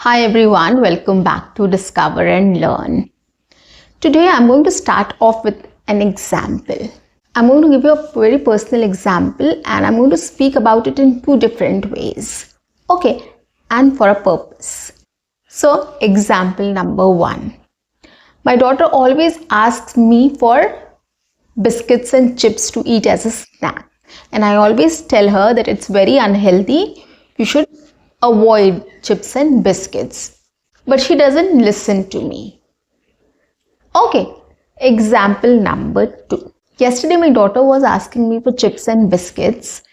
Hi everyone, welcome back to Discover and Learn. Today I'm going to start off with an example. I'm going to give you a very personal example and I'm going to speak about it in two different ways. Okay, and for a purpose. So, example number 1. My daughter always asks me for biscuits and chips to eat as a snack. And I always tell her that it's very unhealthy. You should avoid chips and biscuits. But she doesn't listen to me. Okay, example number 2. Yesterday my daughter was asking me for chips and biscuits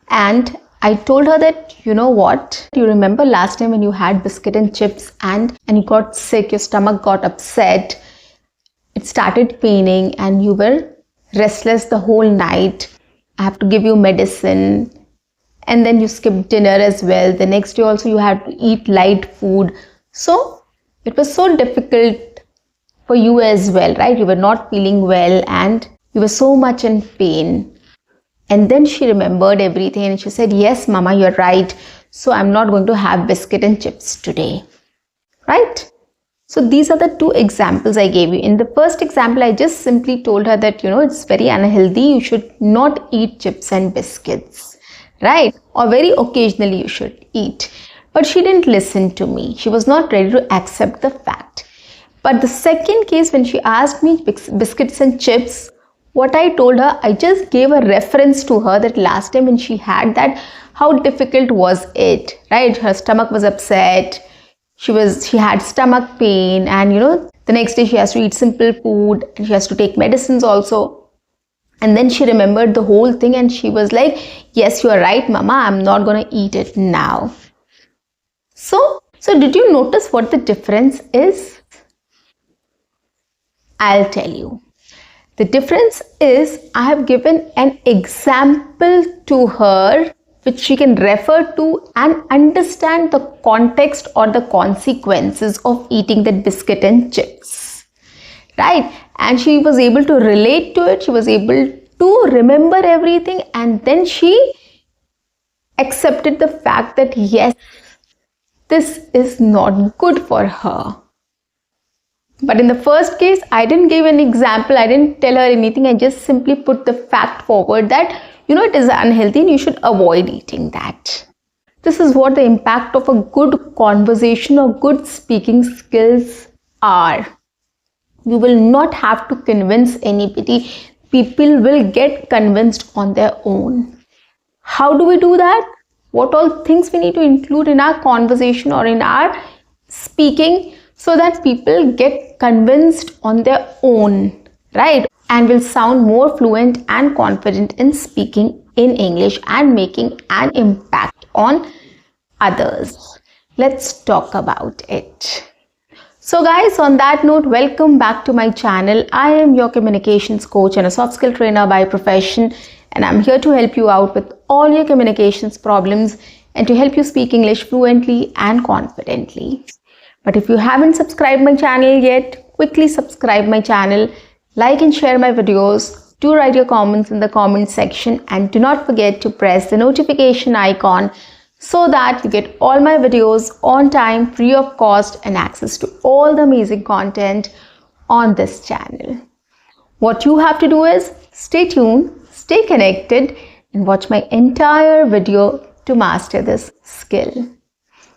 and I told her that, you know what, you remember last time when you had biscuit and chips and you got sick, your stomach got upset, it started paining and you were restless the whole night. I have to give you medicine. And then you skipped dinner as well. The next day also you had to eat light food. So it was so difficult for you as well, right? You were not feeling well and you were so much in pain. And then she remembered everything and she said, yes, Mama, you're right. So I'm not going to have biscuit and chips today, right? So these are the two examples I gave you. In the first example, I just simply told her that, it's very unhealthy. You should not eat chips and biscuits. Right? Or very occasionally you should eat. But she didn't listen to me. She was not ready to accept the fact. But the second case, when she asked me biscuits and chips, what I told her, I just gave a reference to her that last time when she had that, how difficult was it, right? Her stomach was upset. She had stomach pain and the next day she has to eat simple food and she has to take medicines also. And then she remembered the whole thing and she was like, yes, you are right, Mama, I'm not going to eat it now. So did you notice what the difference is? I'll tell you. The difference is I have given an example to her which she can refer to and understand the context or the consequences of eating that biscuit and chips. Right? And she was able to relate to it. She was able to remember everything. And then she accepted the fact that yes, this is not good for her. But in the first case, I didn't give an example. I didn't tell her anything. I just simply put the fact forward that, it is unhealthy and you should avoid eating that. This is what the impact of a good conversation or good speaking skills are. You will not have to convince anybody. People will get convinced on their own. How do we do that? What all things we need to include in our conversation or in our speaking so that people get convinced on their own, right? And will sound more fluent and confident in speaking in English and making an impact on others. Let's talk about it. So guys, on that note, welcome back to my channel. I am your communications coach and a soft skill trainer by profession, and I'm here to help you out with all your communications problems and to help you speak English fluently and confidently. But if you haven't subscribed my channel yet, quickly subscribe my channel, like and share my videos, do write your comments in the comment section, and do not forget to press the notification icon so that you get all my videos on time, free of cost, and access to all the amazing content on this channel. What you have to do is stay tuned, stay connected, and watch my entire video to master this skill.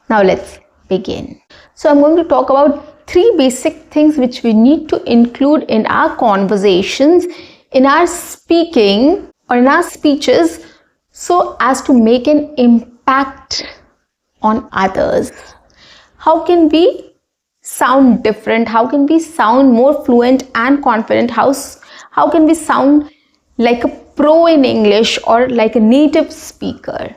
Now let's begin. So I'm going to talk about 3 basic things which we need to include in our conversations, in our speaking or in our speeches so as to make an impact on others. How can we sound different? How can we sound more fluent and confident? How can we sound like a pro in English or like a native speaker?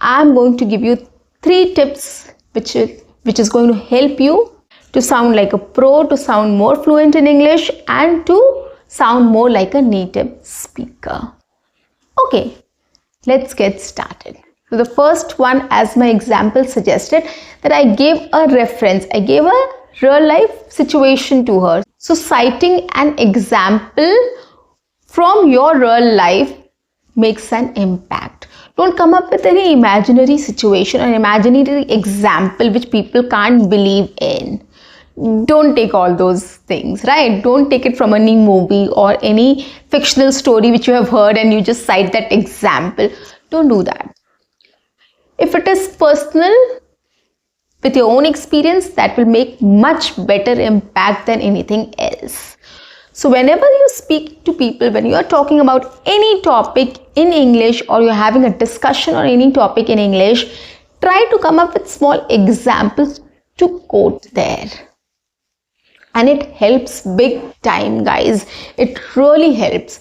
I'm going to give you 3 tips which is going to help you to sound like a pro, to sound more fluent in English, and to sound more like a native speaker. Okay, let's get started. So the first one, as my example suggested, that I gave a reference. I gave a real life situation to her. So citing an example from your real life makes an impact. Don't come up with any imaginary situation or imaginary example which people can't believe in. Don't take all those things, right? Don't take it from any movie or any fictional story which you have heard and you just cite that example. Don't do that. If it is personal, with your own experience, that will make much better impact than anything else. So whenever you speak to people, when you are talking about any topic in English or you're having a discussion on any topic in English, try to come up with small examples to quote there. And it helps big time, guys. It really helps.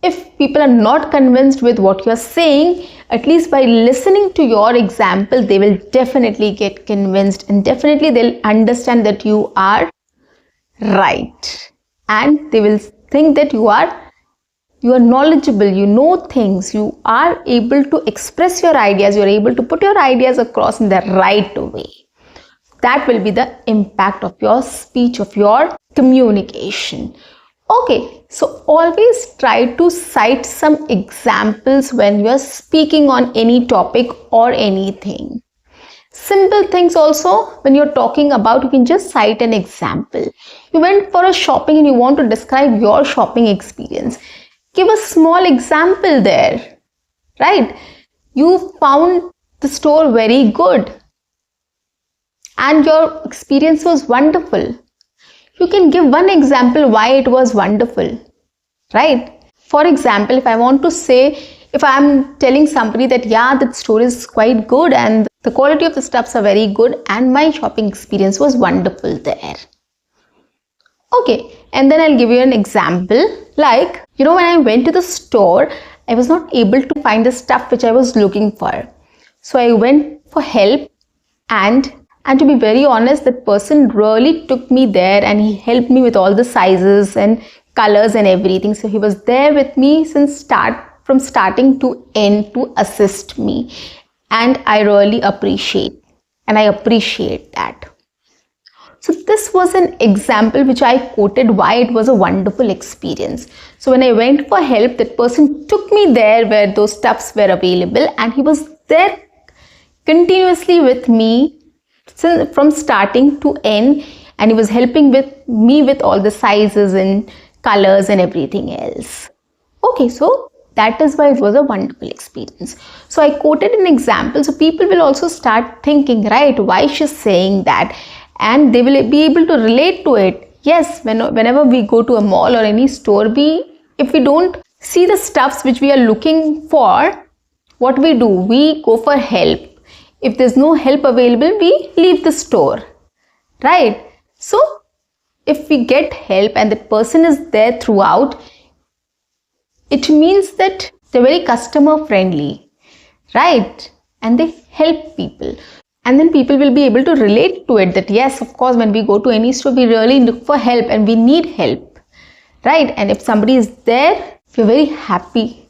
If people are not convinced with what you're saying, at least by listening to your example, they will definitely get convinced and definitely they'll understand that you are right. And they will think that you are knowledgeable, you know things, you are able to express your ideas, you're able to put your ideas across in the right way. That will be the impact of your speech, of your communication. Okay, so always try to cite some examples when you're speaking on any topic or anything. Simple things also, when you're talking about, you can just cite an example. You went for a shopping and you want to describe your shopping experience. Give a small example there, right? You found the store very good and your experience was wonderful. You can give one example why it was wonderful, right? For example, if I want to say, if I'm telling somebody that, yeah, that store is quite good and the quality of the stuffs are very good and my shopping experience was wonderful there. Okay, and then I'll give you an example. Like, when I went to the store, I was not able to find the stuff which I was looking for. So I went for help and to be very honest, that person really took me there and he helped me with all the sizes and colors and everything. So he was there with me from starting to end to assist me. And I really appreciate that. So this was an example which I quoted why it was a wonderful experience. So when I went for help, that person took me there where those stuffs were available and he was there continuously with me from starting to end, and he was helping me with all the sizes and colors and everything else. Okay, so that is why it was a wonderful experience. So I quoted an example, so people will also start thinking, right, why she's saying that, and they will be able to relate to it. Yes, whenever we go to a mall or any store, if we don't see the stuffs which we are looking for, what we do, we go for help. If there's no help available, we leave the store, right? So if we get help and the person is there throughout, it means that they're very customer friendly, right? And they help people. And then people will be able to relate to it that yes, of course, when we go to any store, we really look for help and we need help, right? And if somebody is there, we're very happy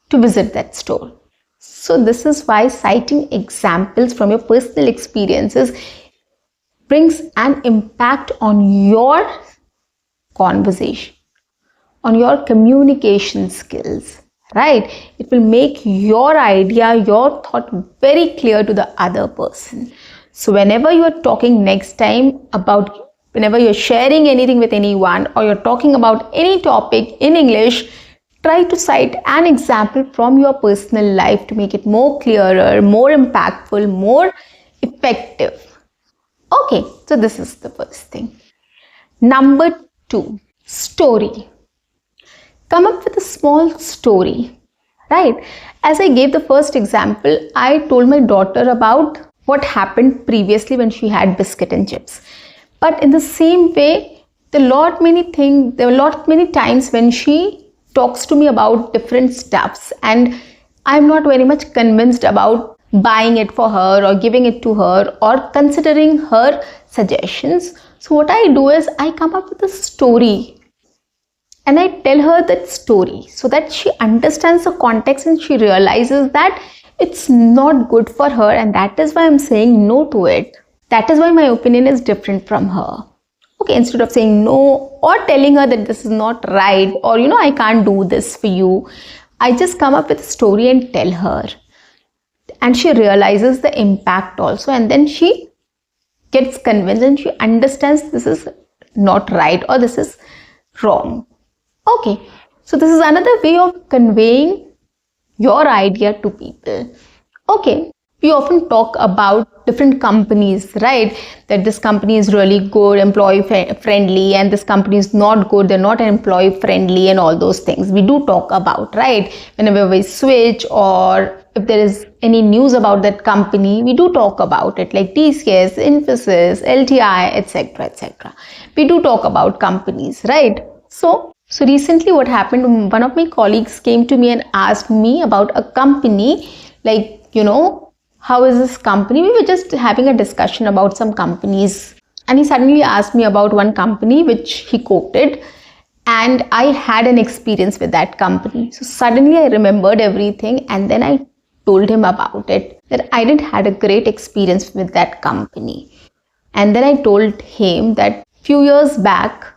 to visit that store. So this is why citing examples from your personal experiences brings an impact on your conversation, on your communication skills, right? It will make your idea, your thought very clear to the other person. So whenever you are talking next time whenever you're sharing anything with anyone or you're talking about any topic in English, try to cite an example from your personal life to make it more clearer, more impactful, more effective. Okay, so this is the first thing. Number 2, story. Come up with a small story, right? As I gave the first example, I told my daughter about what happened previously when she had biscuit and chips. But in the same way, there were many times when she talks to me about different stuffs and I'm not very much convinced about buying it for her or giving it to her or considering her suggestions. So what I do is I come up with a story and I tell her that story so that she understands the context and she realizes that it's not good for her, and that is why I'm saying no to it. That is why my opinion is different from her. Okay, instead of saying no or telling her that this is not right or I can't do this for you, I just come up with a story and tell her. and she realizes the impact also, and then she gets convinced and she understands this is not right or this is wrong. Okay, so this is another way of conveying your idea to people. Okay, we often talk about different companies, right? That this company is really good, employee friendly, and this company is not good, they're not employee friendly, and all those things we do talk about, right? Whenever we switch, or if there is any news about that company, we do talk about it, like TCS, Infosys, LTI, etc., etc. We do talk about companies, right? So recently what happened, one of my colleagues came to me and asked me about a company, like, how is this company? We were just having a discussion about some companies, and he suddenly asked me about one company which he quoted, and I had an experience with that company. So suddenly I remembered everything, and then I told him about it, that I didn't had a great experience with that company. And then I told him that few years back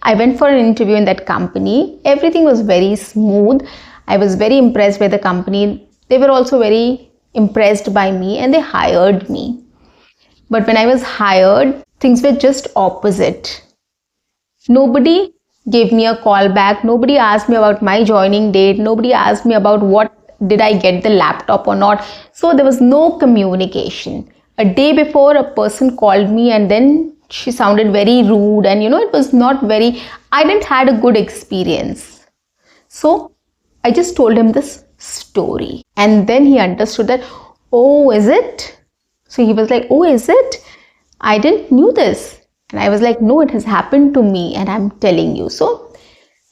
I went for an interview in that company. Everything was very smooth. I was very impressed by the company. They were also very impressed by me, and they hired me. But when I was hired, things were just opposite. Nobody gave me a call back. Nobody asked me about my joining date. Nobody asked me about did I get the laptop or not. So there was no communication. A day before, a person called me, and then she sounded very rude, and it was not very, I didn't had a good experience. So I just told him this story, and then he understood that, oh, is it? So he was like, oh, is it? I didn't knew this. And I was like, no, it has happened to me, and I'm telling you. So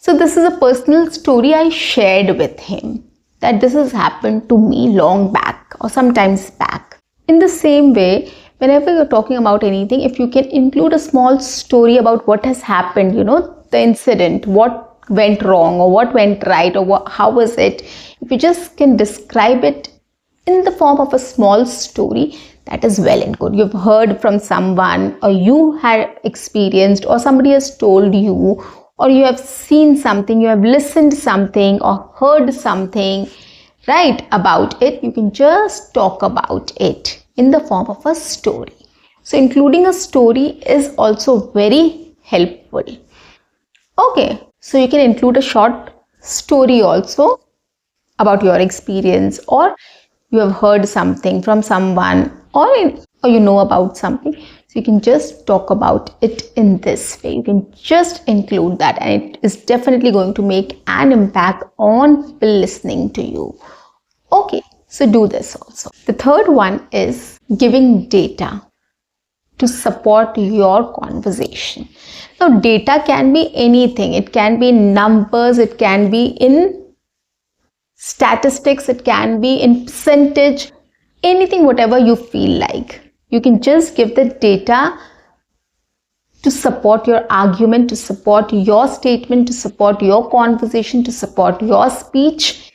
this is a personal story I shared with him, that this has happened to me long back or sometimes back. In the same way, whenever you're talking about anything, if you can include a small story about what has happened, the incident, what went wrong or what went right, or how was it, if you just can describe it in the form of a small story, that is well and good. You've heard from someone, or you had experienced, or somebody has told you, or you have seen something, you have listened something or heard something, right, about it. You can just talk about it in the form of a story. So including a story is also very helpful. Okay, so you can include a short story also about your experience, or you have heard something from someone, or you know about something. So you can just talk about it in this way. You can just include that, and it is definitely going to make an impact on people listening to you. Okay, so do this also. The third one is giving data to support your conversation. Now, data can be anything. It can be in numbers, it can be in statistics, it can be in percentage, anything, whatever you feel like. You can just give the data to support your argument, to support your statement, to support your conversation, to support your speech,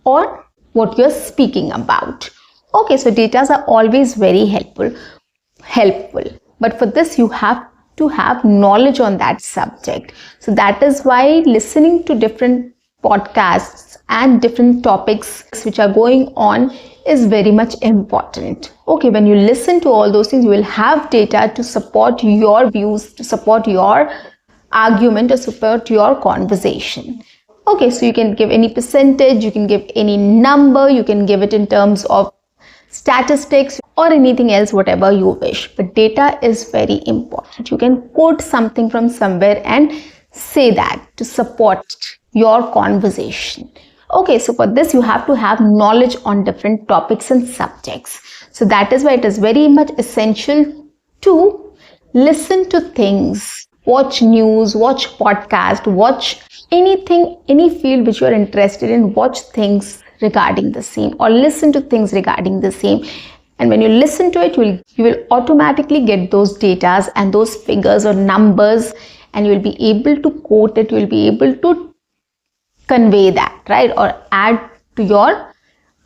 or what you're speaking about. Okay, so data are always very helpful. But for this, you have to have knowledge on that subject. So that is why listening to different podcasts and different topics which are going on is very much important. Okay, when you listen to all those things, you will have data to support your views, to support your argument, to support your conversation. Okay, so you can give any percentage, you can give any number, you can give it in terms of statistics or anything else, whatever you wish. But data is very important. You can quote something from somewhere and say that to support your conversation. Okay, so for this, you have to have knowledge on different topics and subjects. So that is why it is very much essential to listen to things, watch news, watch podcast, watch anything, any field which you are interested in, watch things regarding the same, or listen to things regarding the same. And when you listen to it, you will automatically get those data and those figures or numbers, and you will be able to quote it, you will be able to convey that, right, or add to your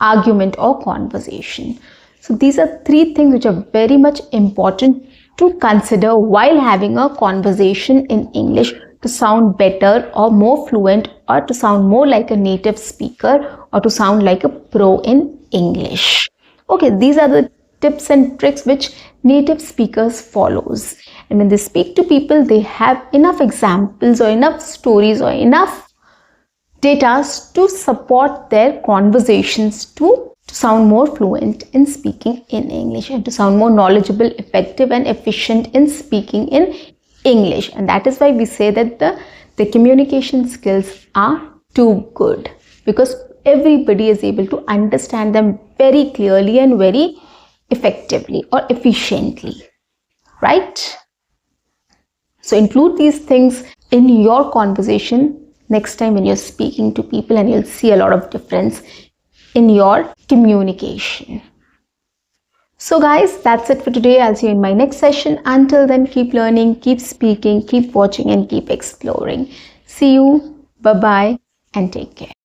argument or conversation. So these are three things which are very much important to consider while having a conversation in English, to sound better or more fluent, or to sound more like a native speaker, or to sound like a pro in English. Okay, these are the tips and tricks which native speakers follows. And when they speak to people, they have enough examples or enough stories or enough data to support their conversations to sound more fluent in speaking in English and to sound more knowledgeable, effective and efficient in speaking in English. And that is why we say that the communication skills are too good, because everybody is able to understand them very clearly and very effectively or efficiently, right? So include these things in your conversation next time when you're speaking to people, and you'll see a lot of difference in your communication. So guys, that's it for today. I'll see you in my next session. Until then, keep learning, keep speaking, keep watching and keep exploring. See you. Bye-bye and take care.